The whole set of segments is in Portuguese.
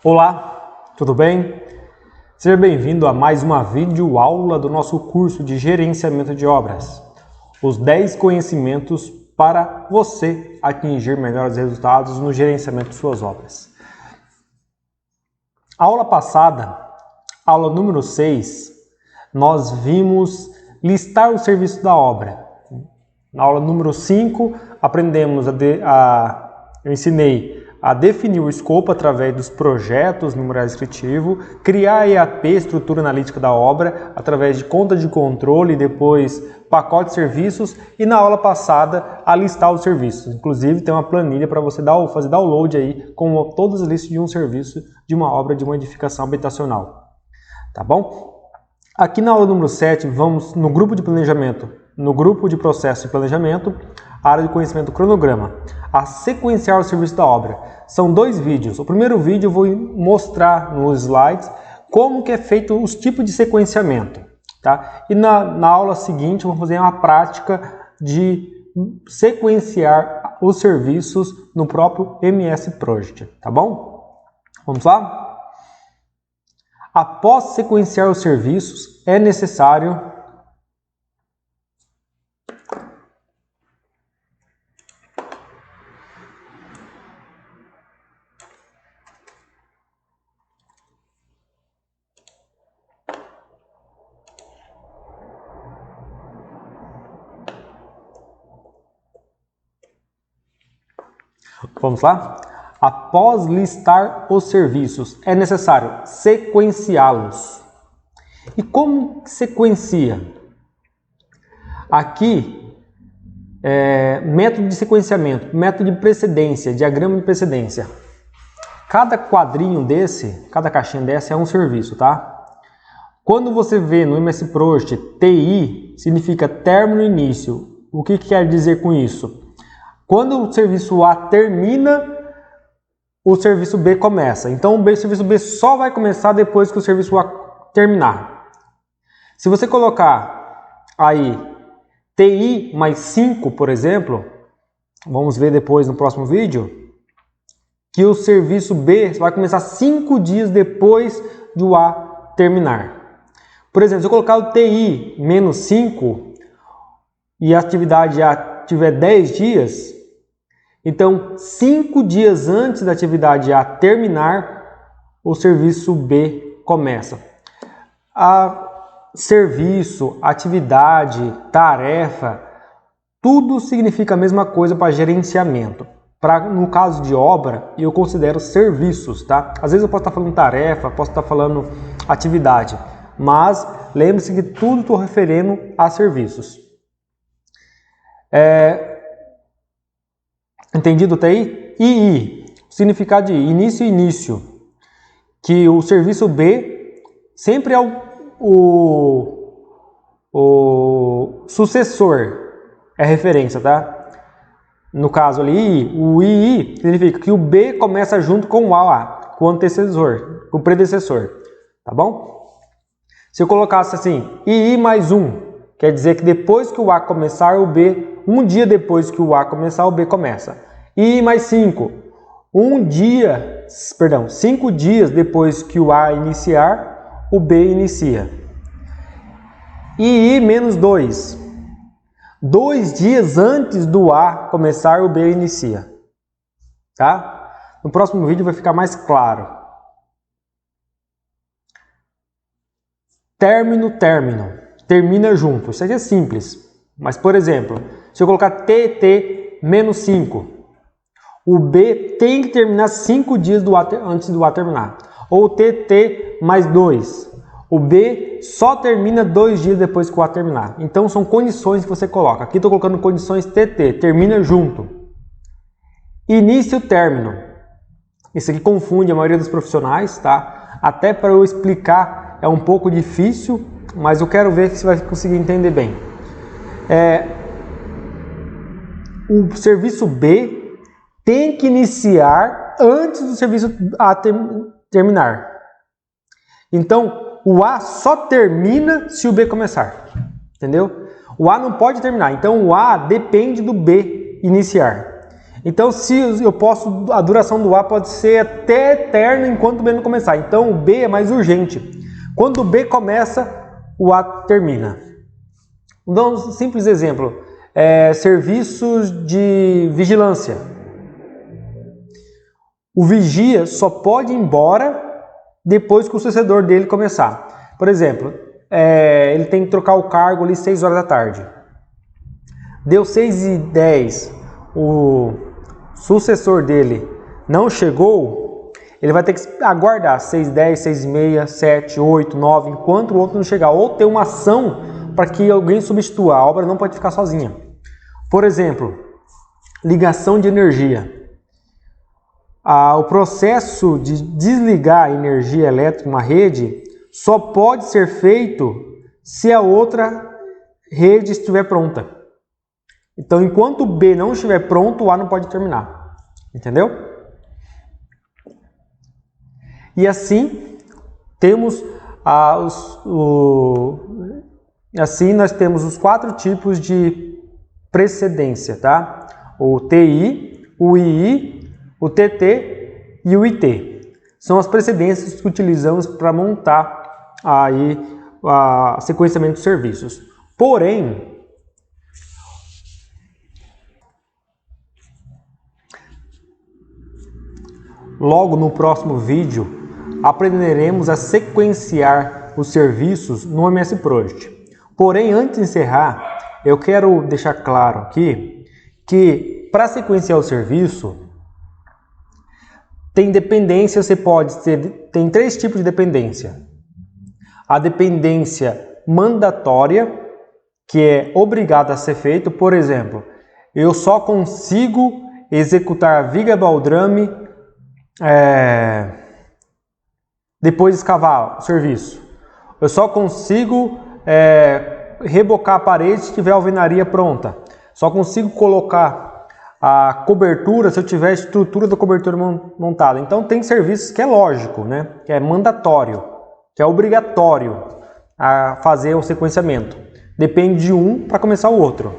Olá, tudo bem? Seja bem-vindo a mais uma videoaula do nosso curso de Gerenciamento de Obras. Os 10 conhecimentos para você atingir melhores resultados no gerenciamento de suas obras. A aula passada, aula número 6, nós vimos listar o serviço da obra. Na aula número 5, eu ensinei a definir o escopo através dos projetos no memorial descritivo, criar a EAP, estrutura analítica da obra, através de conta de controle e depois pacote de serviços, e na aula passada a listar os serviços. Inclusive tem uma planilha para você fazer download aí com todas as listas de um serviço, de uma obra, de uma edificação habitacional. Tá bom? Aqui na aula número 7, vamos no grupo de planejamento, no grupo de processo de planejamento, área de conhecimento cronograma, a sequenciar o serviço da obra. São 2 vídeos. O primeiro vídeo eu vou mostrar nos slides como que é feito os tipos de sequenciamento. Tá? E na aula seguinte vamos fazer uma prática de sequenciar os serviços no próprio MS Project. Tá bom? Vamos lá? Após sequenciar os serviços, é necessário Vamos lá? Após listar os serviços, é necessário sequenciá-los. E como sequencia? Aqui, método de sequenciamento, método de precedência, diagrama de precedência. Cada quadrinho desse, cada caixinha dessa é um serviço, tá? Quando você vê no MS Project, TI significa término e início. O que quer dizer com isso? Quando o serviço A termina, o serviço B começa. Então o serviço B só vai começar depois que o serviço A terminar. Se você colocar aí TI mais 5, por exemplo, vamos ver depois no próximo vídeo, que o serviço B vai começar 5 dias depois do A terminar. Por exemplo, se eu colocar o TI menos 5 e a atividade A tiver 10 dias, então 5 dias antes da atividade A terminar, o serviço B começa. Serviço, atividade, tarefa, tudo significa a mesma coisa para gerenciamento. No caso de obra, eu considero serviços, tá? Às vezes eu posso estar falando tarefa, posso estar falando atividade, mas lembre-se que tudo estou referindo a serviços. Entendido até aí? II, significado de início e início, que o serviço B sempre é o sucessor, é referência, tá? No caso ali, o II significa que o B começa junto com o A, com o antecessor, com o predecessor, tá bom? Se eu colocasse assim, II mais 1, quer dizer que depois que o A começar, o B, um dia depois que o A começar, o B começa. II mais 5, 5 dias depois que o A iniciar, o B inicia. II menos 2, 2 dias antes do A começar, o B inicia. Tá? No próximo vídeo vai ficar mais claro. Término, termina junto. Isso aqui é simples. Mas, por exemplo, se eu colocar TT menos 5, o B tem que terminar 5 dias antes do A terminar. Ou TT mais 2, o B só termina 2 dias depois que o A terminar. Então, são condições que você coloca. Aqui estou colocando condições TT, termina junto. Início, término. Isso aqui confunde a maioria dos profissionais, tá? Até para eu explicar é um pouco difícil, mas eu quero ver se você vai conseguir entender bem. O serviço B tem que iniciar antes do serviço A terminar. Então, o A só termina se o B começar. Entendeu? O A não pode terminar. Então, o A depende do B iniciar. Então, se eu posso, a duração do A pode ser até eterna enquanto o B não começar. Então, o B é mais urgente. Quando o B começa, o A termina. Então, um simples exemplo, serviços de vigilância. O vigia só pode ir embora depois que o sucessor dele começar. Por exemplo, ele tem que trocar o cargo ali 6 horas da tarde. Deu 6h10, o sucessor dele não chegou, ele vai ter que aguardar 6h10, 6h30, 7, 8, 9, enquanto o outro não chegar. Ou ter uma ação para que alguém substitua. A obra não pode ficar sozinha. Por exemplo, ligação de energia. O processo de desligar a energia elétrica em uma rede só pode ser feito se a outra rede estiver pronta. Então, enquanto o B não estiver pronto, o A não pode terminar. Entendeu? E assim, temos assim nós temos os 4 tipos de precedência, tá? O TI, o II, o TT e o IT. São as precedências que utilizamos para montar aí o sequenciamento de serviços. Porém, logo no próximo vídeo, aprenderemos a sequenciar os serviços no MS Project. Porém, antes de encerrar, eu quero deixar claro aqui que para sequenciar o serviço, tem dependência, tem 3 tipos de dependência. A dependência mandatória, que é obrigada a ser feito. Por exemplo, eu só consigo executar a viga baldrame depois de escavar o serviço. Eu só consigo rebocar a parede se tiver a alvenaria pronta. Só consigo colocar a cobertura se eu tiver a estrutura da cobertura montada. Então tem serviços que é lógico, né? Que é mandatório, que é obrigatório a fazer o sequenciamento. Depende de um para começar o outro.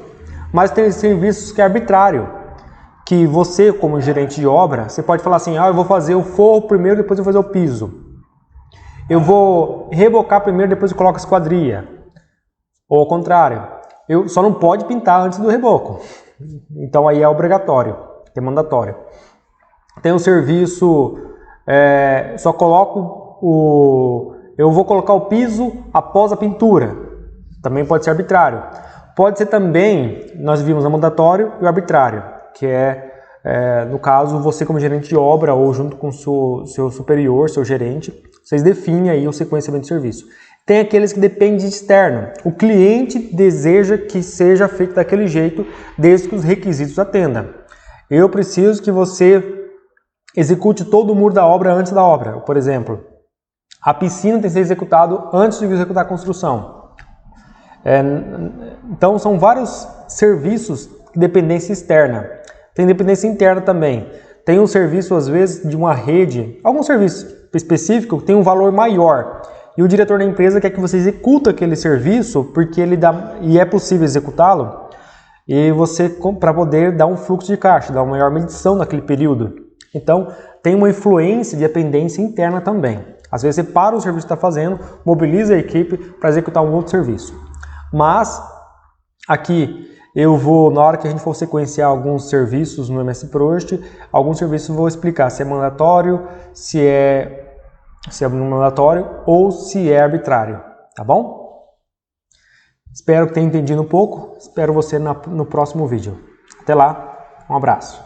Mas tem serviços que é arbitrário, que você, como gerente de obra, você pode falar assim: eu vou fazer o forro primeiro, depois eu vou fazer o piso. Eu vou rebocar primeiro, depois eu coloco a esquadria. Ou ao contrário, eu só não pode pintar antes do reboco. Então aí é obrigatório, é mandatório. Tem um serviço, só coloco eu vou colocar o piso após a pintura. Também pode ser arbitrário. Pode ser também, nós vimos o mandatório e o arbitrário, que no caso, você como gerente de obra ou junto com o seu superior, seu gerente, vocês definem aí o sequenciamento de serviço. Tem aqueles que dependem de externo. O cliente deseja que seja feito daquele jeito, desde que os requisitos atendam. Eu preciso que você execute todo o muro da obra antes da obra. Por exemplo, a piscina tem que ser executado antes de executar a construção. Então, são vários serviços de dependência externa. Tem dependência interna também. Tem um serviço, às vezes, de uma rede, algum serviço específico tem um valor maior. E o diretor da empresa quer que você execute aquele serviço porque e é possível executá-lo, e você, para poder dar um fluxo de caixa, dar uma maior medição naquele período. Então, tem uma influência de dependência interna também. Às vezes você para o serviço que está fazendo, mobiliza a equipe para executar um outro serviço. Mas, aqui, na hora que a gente for sequenciar alguns serviços no MS Project, alguns serviços eu vou explicar se é mandatório, se é mandatório ou se é arbitrário, tá bom? Espero que tenha entendido um pouco, espero você no próximo vídeo. Até lá, um abraço.